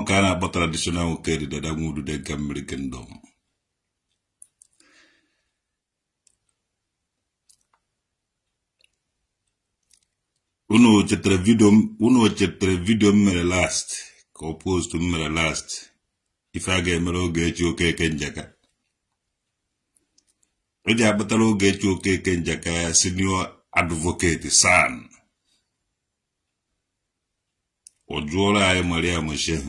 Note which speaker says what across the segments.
Speaker 1: Kana about traditional carry that I would do the American dom. Uno chetre video mere last, opposed to mere last. If I get me get you okay kenjaka. Oja batalo get you okay kenjaka senior advocate son. Ojuola ay Maria Moshe.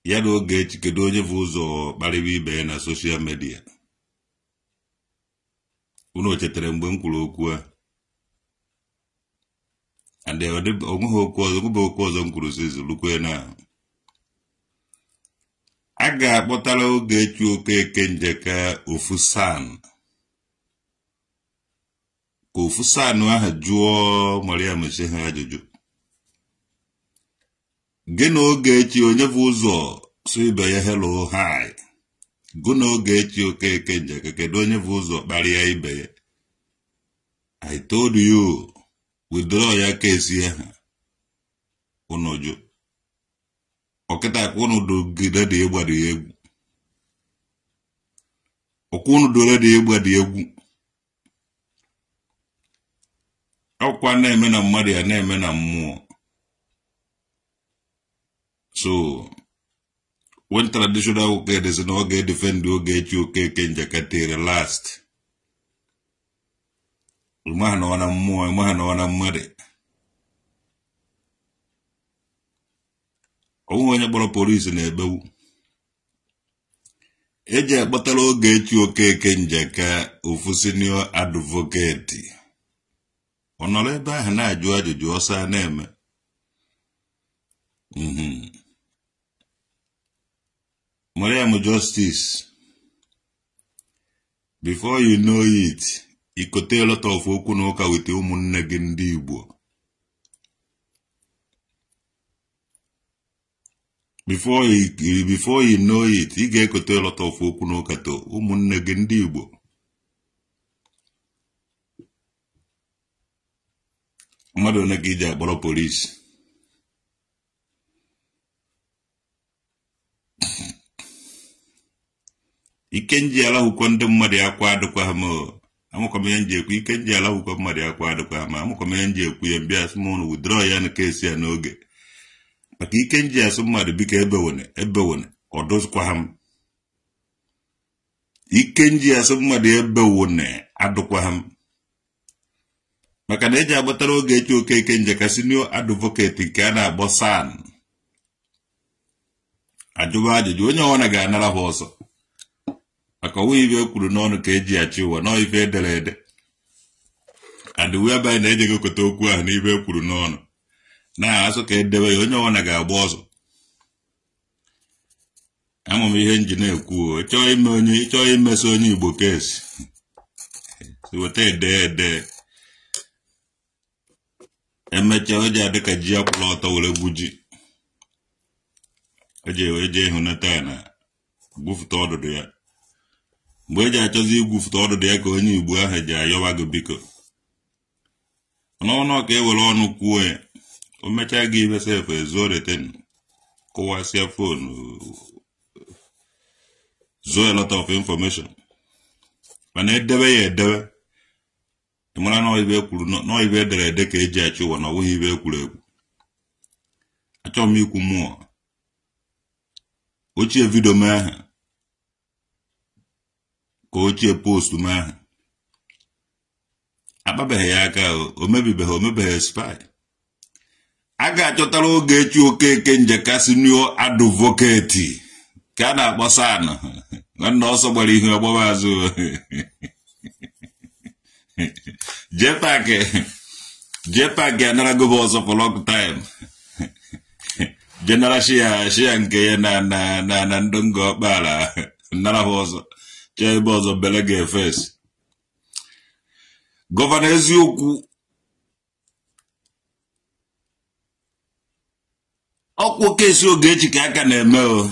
Speaker 1: Yado get kedoje vuzo baribi be na social media. Uno chetre mbwenkulo kwa. And they were the cause on cruises, look where now. I got bottle get you cake and jacka Ufusan. Ufusan, I had Joe Maria Machine Juju. Geno get you never so by a hello high. Guno get you cake and jacka, Kedonia Vuzo, Barry Bay. I told you. Withdraw your case here. Onojo. Oketa kono do gida de egba de egwu. Okunu do de egba de egwu. Akwa na eme na mmadu ya na eme na mmụọ. So when traditional okay there's no okay defend you get you okay kenjakatere last. Umahana wana mmụọ, umahana wana mmade. Owu onye kpọrọ polisi na ebewu. Eje akpatala oge echi okeke njaka ofu senior advocate. Ọnọrọ ebe ahụ na-ajụ ajụjụ ọsa na-eme. Mariam Justice. Before you know it, you could tell a lot of okunoka with ụmụnne gị ndị Igbo. Before you know it, you get a lot of okunoka to ụmụnne gị ndị Igbo. Mmadụ na gị ji akpọrọ polisi. Ikenji ala hukwa ndị mmadụ akwa adịkwa ha ma. Amukomenje ekwu Ikenji ala hukwa mmadụ akwa adịkwa ma. Amukomenje ekwu ya mbịa asụmụnụ withdraw ya na kesi ya n'oge. Maka Ikenji asụ mmadụ bika ebewone ọdụzikwa ha. Ikenji asụ mmadụ ebewone adịkwa ha. Maka na eji agbatara oge echi oke Ikenji ka senior advocate nke a na-agbọ san. Ajụba ajụjụ onye ọwana ga-anara ha ọsọ. Maka we ibe kwuru n'ọnụ ka eji achị ụwa nọ ife edere ede. And whereby na eji gokote okwu ahụ n'ibe kwuru n'ọnụ. Na asụ ka edebe ya onye ọwana ga-agba ọsọ. Ama m ihe nji na-ekwu ịchọọ imeso onye Igbo kesi. Weta ede. Emecha oji adịka ji akwụla ọtọ were gbuji. Eje ịhụnata na gwufụta ọdụdụ ya. Mgbe eji achọzi igwufụta ọdụdụ ya ka onye Igbo ahụ ji ayọwa gị biko. N'ọnụ ka ewere ọnụ kwuo ya. O mechaa gị ibe sef ezuo reten. Kụwasịa fonu. Zuo a lot of information. Mana edebe ya edebe. Ịmara na ibe kwuru na ibe edere ede ka eji achị ụwa na ọwụghị ibe kwuru ekwu. Achọ m ikwu mmụọ. Ochie vidio mee aha. Ka ochie post mee aha. Akpabeghị ya aka o mebeghị spy. A ga-achọtara oge echi okeke njeka senior advocate ka a na-akpọ san. Nwanne ọsọ gbara ihu ọgbaba azụ. Jepak anarago bụ ọzọ for long time. General Shia nke ya na ndụ nga ọkpara nara ha ọzọ. Chee ebe ọzọ belege fes. Gọvanọ eziokwu. Ọkwụ kesi oge echi ka aka na-eme o.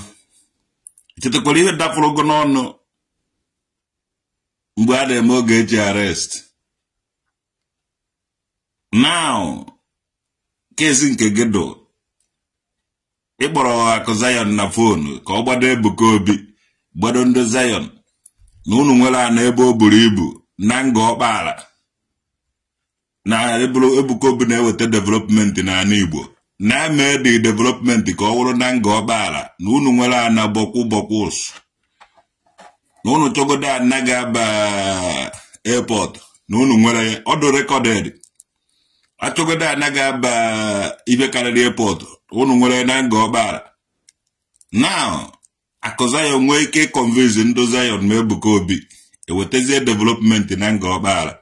Speaker 1: Chetakwara ihe dapụrụ gị n'ọnụ mgbe a na-eme oge echi arrest. Now, kesi nke gedo. ịkpọrọ akụ Zion na fonu ka ọ gbado Ebuka Obi gbado ndị Zion na unu nwere ana ebe o buru ibu na nga ọkpara na Ebuka Obi na-eweta development na ana Igbo na-eme the development ka ọ wụrụ na nga ọkpara na unu nwere ana bọkwụ na unu chọgodo ana ga-aba airport na unu nwere ọdụ recorded achọgodo ana ga-aba ibe karịrị airport unu nwere na nga ọkpara now akụ Zion nwee ike convince ndị Zion ma Ebuka Obi ewetazie development na nga ọkpara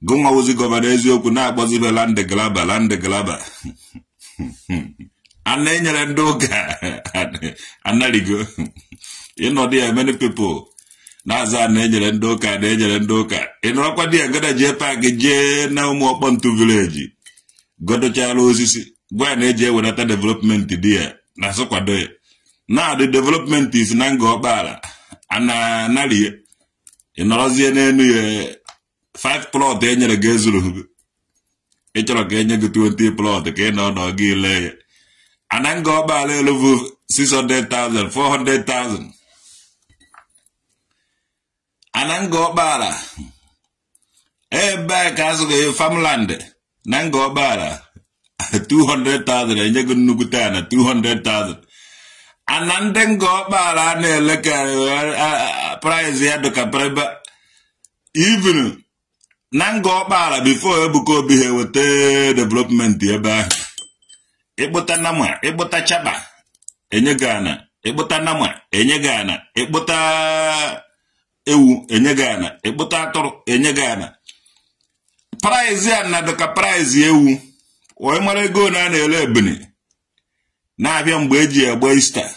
Speaker 1: gụnwa ozi gọvanọ eziokwu na-akpọzibe land glaba ana enyere ndị ụka anarigo ịnọdụ ya many people na-aza na enyere ndị ụka ịnọrọkwa dị ya gada jee paaki jee na ụmụ ọkpọntu village godochala osisi gwa na eji ewenata development dị ya na asụkwado ya na the development is na nga ọkpara ana narie ịnọrọzie n'enu ya 5 plot enyere gị ezuru ị chọrọ ka enye gị 20 plot ka ị nọ nọ gị ile ya ana nga ọkpara eluvu 600,000 400,000 ana nga ọkpara ebe ka azụghị farmland na nga ọkpara 200,000 enye gị nnukwute ana 200,000 ana ndị nga ọkpara na-ele ka price ya dịka preba even na nga ọkpara before Ebuka Obi ha eweta development ebe ahụ ịkpụta nama ịkpụta chaba enye gị ana ịkpụta nama enye gị ana ịkpụta ewu enye gị ana ịkpụta atụrụ enye gị ana price ya na dịka price ewu onye mara ego na a na-ele ebene na-abịa mgbe eji agba Easter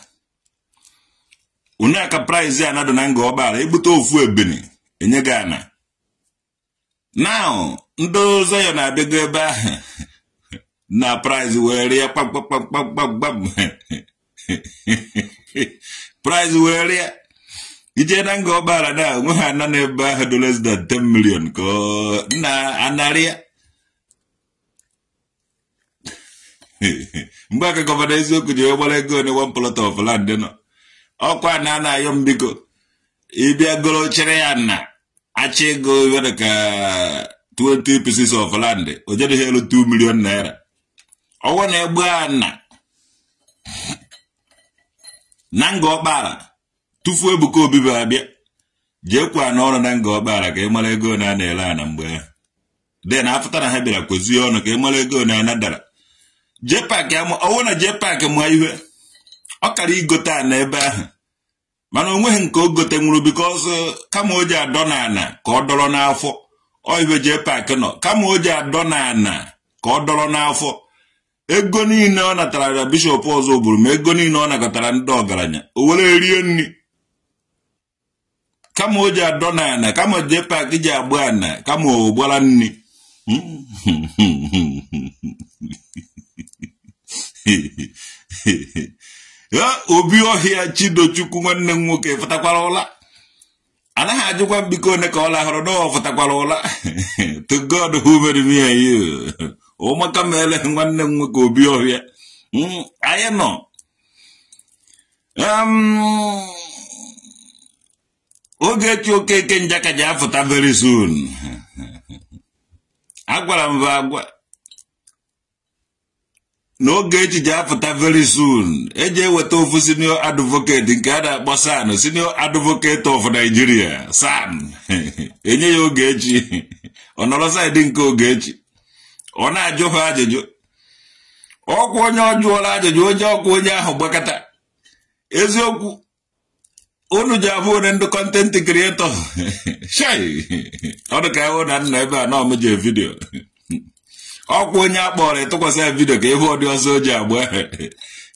Speaker 1: unaka price ya na dị na nga ọkpara ịkpụta ofu ebene enye gị ana now ndị Zion na-abịago ebe ahụ na price were ya kpakpakpakpakpakpam price were ya ije na nga ọkpara na onwe ha ana n'ebe ahụ dị less than 10 million ka na anarị ya mgbe aka gọvanọ eziokwu ji gbara ego na 1 plot of land nọ ọkwa na na-ayọ mbiko ịbịa goro chere ya na achị ego were ka 20 pieces of land o jere elu 2 million naira ọwụ na egbe ana na nga ọkpara tufu Ebuka Obi abịa jeekwa n'ọrụ na nga ọkpara ka ị mara ego na na-ele ana mgbe then afụta na ha bịara kwezie ọnụ ka ị mara ego na anadara jepak ọwụ na jepak ma ihe ọ kara igote ana ebe ahụ mana onweghị nke o gote nwụrụ because kama o ji adọ n'ana ka ọ dọrọ n'afọ oibe jepak nọ kama o ji adọ n'ana ka ọ dọrọ n'afọ ego niile ọ natara na bishọp ọzọ bụrụ ma ego niile ọ nakọtara ndị ọgaranya o were rie nri kama o ji adọ n'ana kama jepak ji agba ana kama o gbara nri Obi ọhịa Chidochukwu nwanne m nwoke fụtakwara ụla anaghị ajụkwa mbiko one ka ọ lahụrụ na ọ fụtakwara ụla to God who made me and you ụmụaka meele nwanne m nwoke Obi ọhịa anyị nọ Ogechi Okeke Njaka ji afụta very soon agwara m agwa n'Ogechi ji afụta very soon eji eweta ofu senior advocate nke a na-akpọ SAN senior advocate of Nigeria SAN enye ya Ogechi ọ nọrọ saịdị nke Ogechi ọ na-ajụ ha ajụjụ ọkwa onye ọ jụọla ajụjụ onye ọkwa onye ahụ gbakọta eziokwu unu ji abụ onye ndị content creator shai ọ dị ka ịhụ na nna ebe a na ọmụje vidio ọkwa onye akpọrọ ịtụkwasị vidio ka ịhụ ọdị ọzọ o ji agba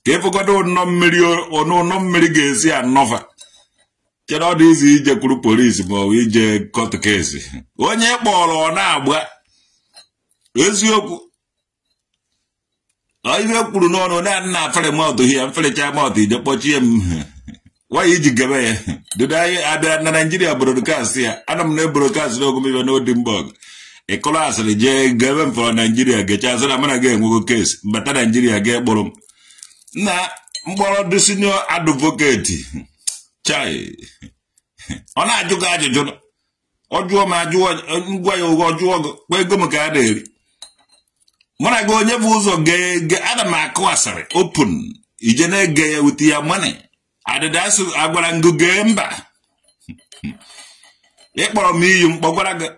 Speaker 1: ka ịfụkọta ụnọ mmiri ga-esi anọfa chere ọ dị izi ije kwuru polisi ma ọ ije court case onye kpọrọ ọ na-agba eziokwu ihe kwuru n'ọnụ na afere mọtụ hia mferecha mọtụ ije kpọchie m why iji gebe ya dịda anyị abịara na Nigeria broadcast ya ana m na broadcast n'ogumibe n'Odimborg ịkọrọ asịrị jee gebe m fọrọ Nigeria gecha asịrị mana ga enwego case mbata Nigeria ga ekpọrọ m na mkpọrọ dị senior advocate chai ọ na-ajụ gị ajụjụ ọjụọ ma ajụọ ngwa ya ụgwọ ọjụọ gị kwa ego m ka a na-eri mụ na gị onye bụ ụzọ ana m akụ asịrị open ije na-ege ya wute ya money adịda asụ agwara ngụ gee mba ịkpọrọ m iyi mkpọgwara gị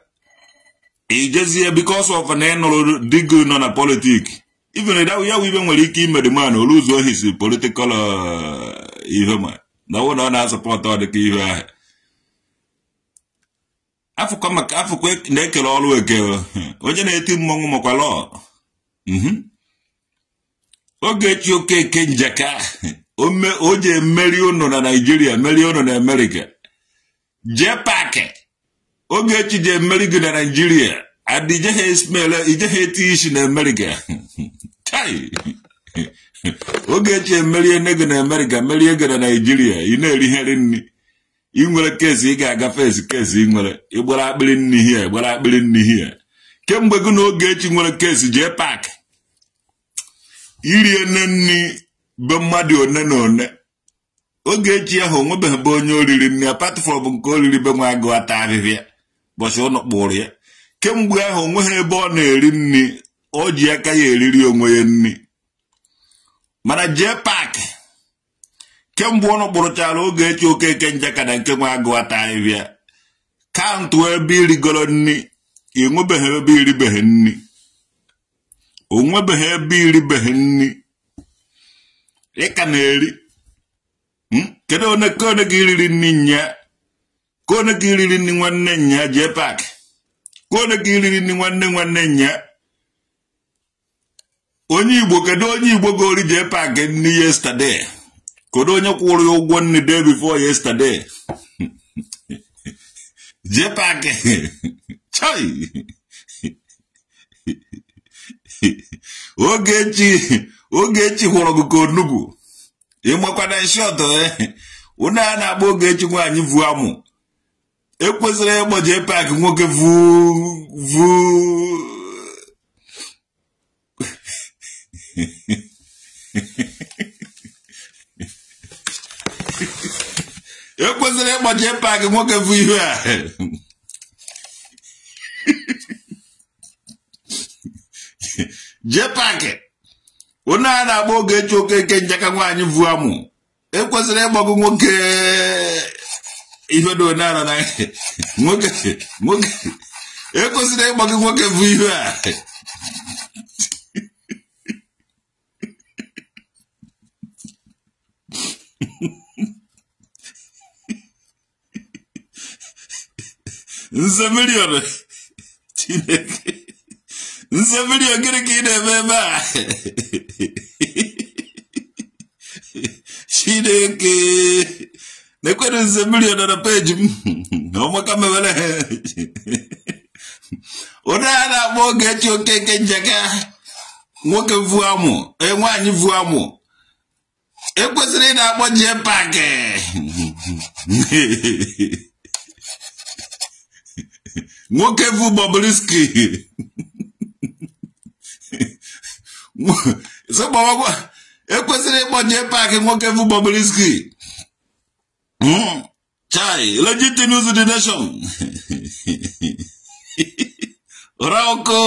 Speaker 1: ijezie because of na ịnụrụ dị gị nọ na politiki even that ya ibe nwere ike ime the man oluzo his political ihe ma na ọ na-asọpọtụ ọ dịka ihe ahụ afụkwa na-ekele ọrụ eke onye na-eti mmọnwụ makwala Ogechi Okeke Njaka o ji emeri unu na Nigeria meri unu na America jee paaki Ogechi je emeri gị na Nigeria adije ha esmele ije ha eti isi na America tai Ogechi emeri ene gị na America meri ego na Nigeria ị na-erihere nri ị nwere kesi ị ga-agafe esi kesi ị nwere ịgbara akpịrị nni hie kemgbe gị na Ogechi nwere kesi jee paaki iri ene nni be mmadụ one na one Ogechi ahụ nwebeghị be onye oriri nri apart from nke oriri be nwa agụ ata ahịhịa bọchị ụnọ kpụrụ ya kemgbe ahụ onweghị ebe ọ na-eri nri o ji aka ya eriri onwe ya nri mana jee paaki kemgbe ụnọ kpụrụchara Ogechi Okeke Njaka na nke nwa agụ ata ahịhịa kaụntụ ebe irigoro nri enwebeghị ebe iribeghị nri onwebeghị ebe iribeghị nri ịka na-eri kedu one gị iriri nri nya ka one gị iriri nri nwanne nya jee paaki ka one gị iriri nri nwanne nya onye Igbo kedu onye Igbo gori jee paaki nri yesterday kedu onye kwụrụ ya ụgwọ nri day before yesterday jee paaki chai Ogechi hụrụ gị ka onugbu ịmakwana shọt ụna a na-agba Ogechi nwaanyị vu amụ ekwesịrị ịgba jee paaki nwoke vu ekwesịrị ịgba jee paaki nwoke vu ihe a jee paaki onye a na-agba Ogechi Okeke Njaka nwaanyị vu amụ ekwesịrị ịgbagụ nwoke ihe dị onara na nwoke ekwesịrị ịgbagụ nwoke vu ihe a nse milion Chineke nse milion gịnị ka ị na-eme ebe a Chineke na-ekwere nse milion na peji m ọmaka mewere onye a na-agba Ogechi Okeke Njaka nwoke vu amụ nwaanyị vu amụ ekwesịrị ị na-akpọ jee paaki nwoke vu Bobrisky ekwesịrị ịkpọ jee paaki nwoke vu Bobrisky chai legit news the nation Rauko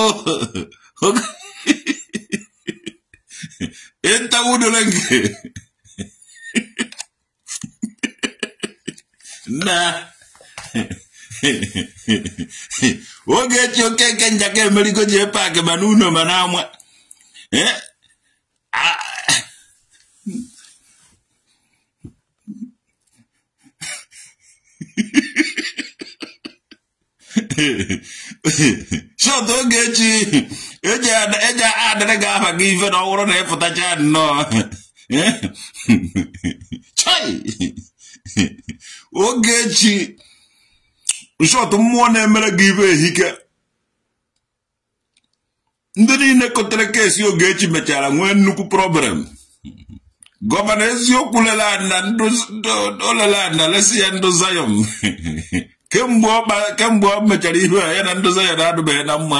Speaker 1: Entawudolenge na Ogechi Okeke Njaka emerigo jee paaki mana uno mana ama shot Ogechi eji adịrị gị afa gị ife na ọhụrụ na ịpụtacha nnọọ chai Ogechi shot mmụọ na-emere gị ife ehike ndị niile kotere kesi Ogechi mechara nwee nnukwu problem gọvanọ eziokwu lele na lesi ya ndụ Zion kemgbe ọ mechara ihe a ya na ndụ Zion adụbeghị na mma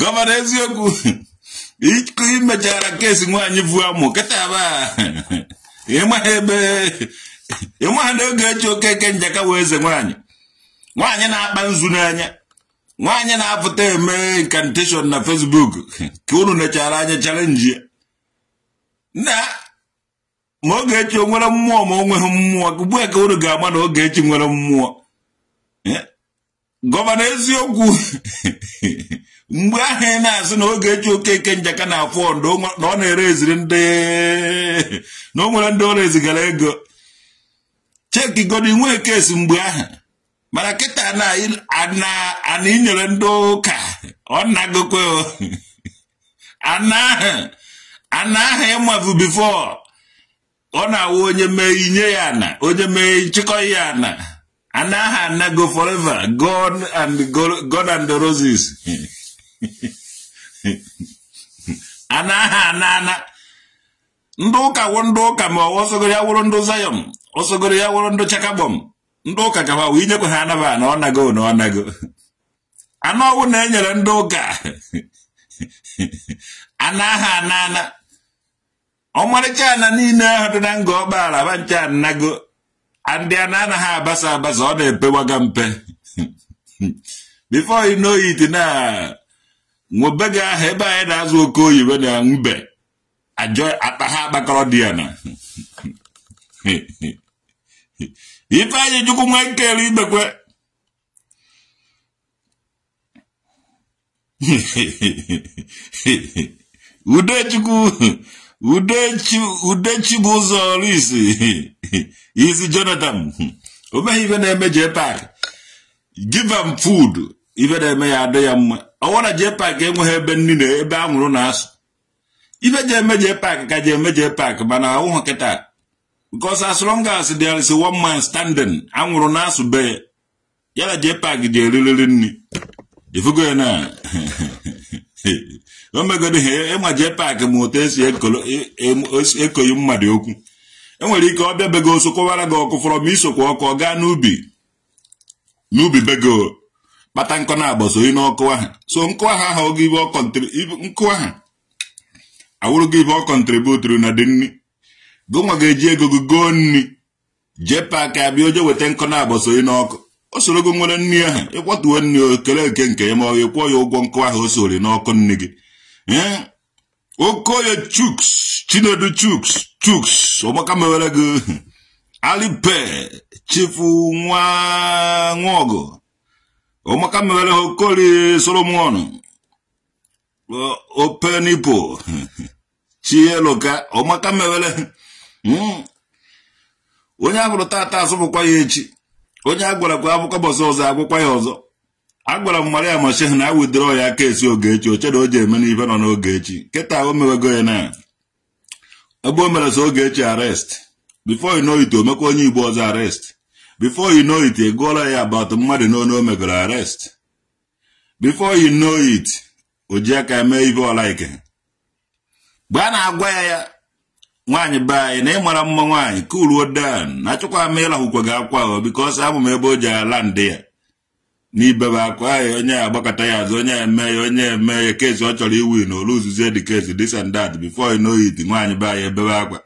Speaker 1: gọvanọ eziokwu Iku imejara kesi nwanyi vu amu keta ba. Yema hebe. Yema hande ogechi okeke njaka weze nwanyi. Nwanyi na-akpa nzu n'anya. Nwanyi na-apụta eme incantation na Facebook. Ka unu nechara anya challenge. Na ma Ogechi nwere mmụọ ma onweghị mmụọ. Ugbu a ka unu ga-ama na Ogechi nwere mmụọ. Gọvanọ eziokwu. Mgbe ahụ na-asị na Ogechi okeke njaka na afọ ndụ na ọ na-ere eziri ndị na o nwere ndị ọrụ ezigara ego. Cheki godi nwe kesi mgbe ahụ. Mana kịta ana inyere ndị ụka ọ nagokwe ana ahụ ịmavu before ọ na-awụ onye mee inye ya ana onye mee nchịkọ ya ana ahụ anago forever God and the roses ana ahụ ana ndị ụka wụ ndị ụka ma ọ sogoro ya wụrụ ndị Zion ọ sogoro ya wụrụ ndị Chakabom ndị ụka ka ha wee nyekwa ha anaba na ọ nago anụ ọwụ na enyere ndị ụka anaghị ana ọmarịcha ana niile ahụ dị na nga ọkpara abancha anago ndị anaghị abasa ọ na-epewaga mpe before you know it na nwobega ahụ ebe anyị na-azụ oke oyibo na mbe ajọ akpa ha akpakọrọ dị ya na ife anyị jukwu nwa nkere ibekwe Udechi bụ ụzọ ọrụ isi Jonathan o meghị ife na-eme JPAC give am food ife na-eme ya adị ya mma ọ na JPAC enweghị ebe nri na ebe anwụrụ na-asụ ife ji eme JPAC ka ji eme JPAC mana ahụhụ kịta because as long as there is a one man standing anwụrụ na-asụ be ya JPAC ji eririri nri ifugo ya na o megodi ihe ịma JPAC ma otu esi ekoyi mmadụ okwu enwere ike ọ bịa bego oso kọwara gị ọkụ fọrọ ma isokwa ọkụ ọ gaa n'ubi bego kpata nkọ na-agbaso n'ọkụ ahụ so nkụ ahụ oge ibe ọ nkụ ahụ awụrụ gị ibe ọ kọntributuru na dị nri gonwa ga-eji ego gị goo nri JPAC abịa oje weta nkọ na-agbaso n'ọkụ o soro gị nwere nri ahụ ịkwatuo nri okele nke ya ma ọ ga-ekwo ya ụgwọ nkụ ahụ o sori n'ọkụ nri gị Okoye Chinedu Chuks ọgbaka mewere gị Alipe Chifu Nwaọgụ ọgbaka mewere Okoli Solomon Openipo Chieloka ọgbaka mewere onye agwụrụ tata asụpụkwa ya echi onye agwara kwa akwụkwọ bọsị ọzọ agwụkwa ya ọzọ agwara m Maria Moshe na withdraw ya kesi Ogechi ochere o ji eme n'ife nọ n'Ogechi kịta o mewego ya na ebe o mere so Ogechi arrest before you know it o mekwa onye Igbo ọzọ arrest before you know it egoola ya about mmadụ n'onu o megoro arrest before you know it o ji aka eme ife ọlaike mgbe a na-agwa ya nwaanyị be anyị na ịmara mma nwaanyị kuluo dan na-achọkwa ama ịlahụkwa gị akwa ahụ because abụ m ebe o ji ala ndị ya n'ibebe akwa ya onye agbakọta ya azụ onye eme ya kesi ọ chọrọ iwu na oluzuzie dị kesi this and that before you know it nwaanyị be anyị ebebe akwa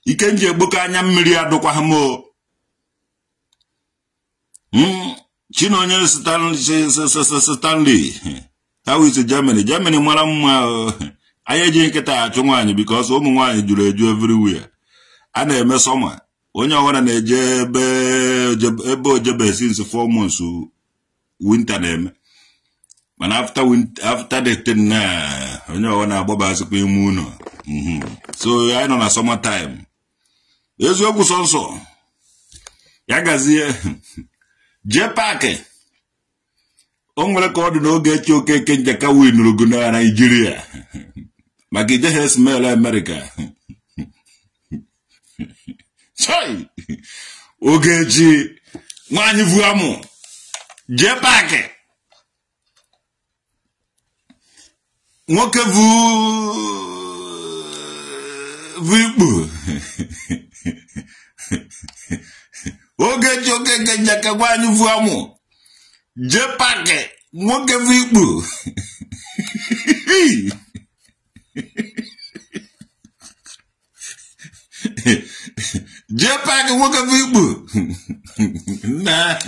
Speaker 1: ike nji egboko anya mmiri adụkwa ha mo Chinonye Stanley how is Germany mara mma anyị eji nkịta achụ nwaanyị because ụmụ nwaanyị juru eju everywhere a na-eme sọma onye ọwara na-eje ebe ojebe since 4 months winter na-eme mana after the thing na onye ọwara na-agbaba azịkwa ime ụlọ so anyị nọ na summer time eziokwu sọnsọ ya gazie JPAC o nwere ka ọ dị n'Ogechi Okeke njaka winuru go na Nigeria maka ije smell America chai Ogechi nwaanyị vu amụ JPAC nwoke vu ikpu Ogechi Okeke njaka nwaanyị vu amụ JPAC nwoke vu ikpu Japan work of people. Nah.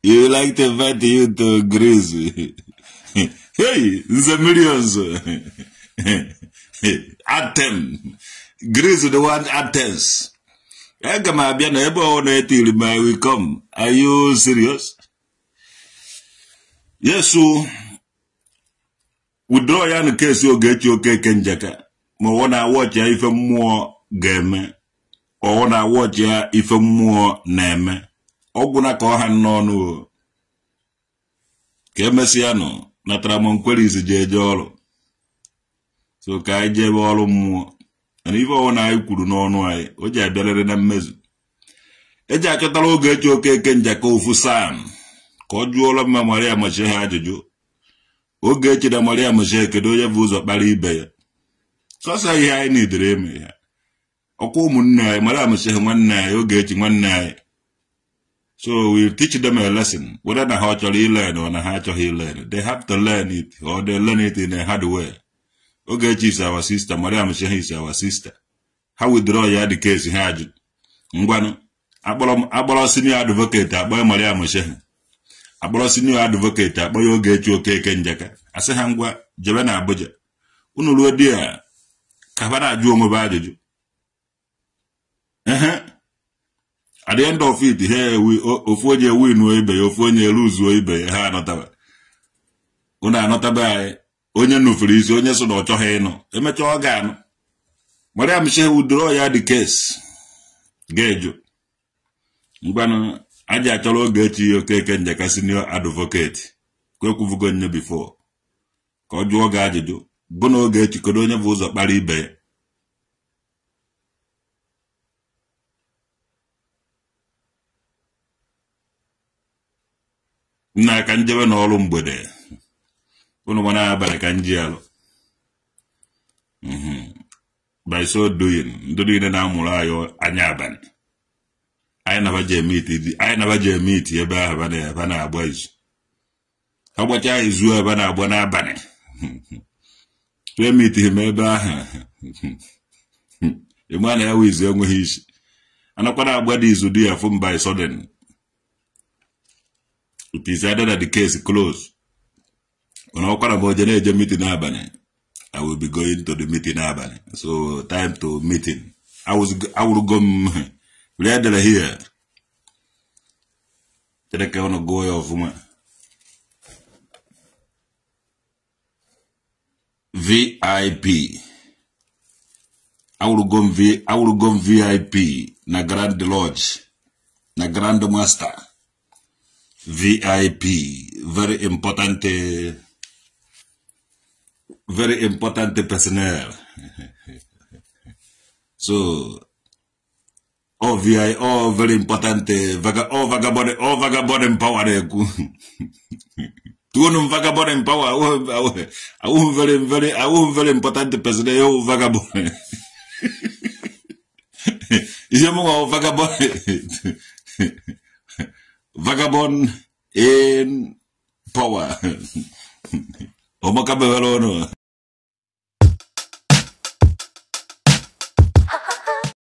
Speaker 1: You like to invite you to Greece. Hey, the millions. Athens. Greece is the one Athens. We come. Are you serious? Yes, so withdraw ya case you get your cake and jacka. Mo wanna watch ya if more game. Or wanna watch ya if more name. Oguna koha no. Kemesiano, Natramon queries jejolo. So kai jebolo more. And even when I could know why, Oja better than measure. Eja Catalo get your cake and jacko for Sam. Called you all of my Maria Mache Hajo. O get you the Maria Mache, Kedoya Vuz of Bali Bay. So say I need dream. O common night, Maria Mache one night, o get you one night. So we'll teach them a lesson, whether the how to learn or how to learn. They have to learn it, or they learn it in a hard way. Ogechi is our sister, Maria Mache is our sister. How we draw ya the case in Hajj? Ngwano, Abolo senior advocate, Aboy Maria Mache. Abolo senior advocate, Aboy Ogechi Okeke Njaka. I say Hangwa, Javana Abuja. Unulu dear, Kavana Juomo Badju. At the end of it, here we Ofoje win Webe, Ofoje lose Webe, ha notaba. Una notaba. Onye nufurizi onye so no chohe no emecho oga no Maria Mache withdraw ya the case gejo ngwano aja acholo Ogechi Okeke Njaka senior advocate kwekuvugo nne before ka oju oga ajuju bụ na Ogechi kodo onye bụ ụzọ kpara ibe na ka njebe na ọrụ mgbede Uno wana barakanji alo. By so doing na mula yo anyaban. I never je meet ye ba bana boys. How about ya is you bana bona bane? We meet him eba. The man who is young his. And upon body is dear from by sudden. It is either that the case closed. When I call about the meeting Abane, I will be going to the meeting Abane. So time to meeting. I will go here. Today I want to go off VIP. I will go VIP na Grand Lodge, na Grand Master. VIP, very important personnel. So, all very important, vagabond empower. To vagabond empower, very important personnel, vagabond. Vagabond in power. Omakabe no.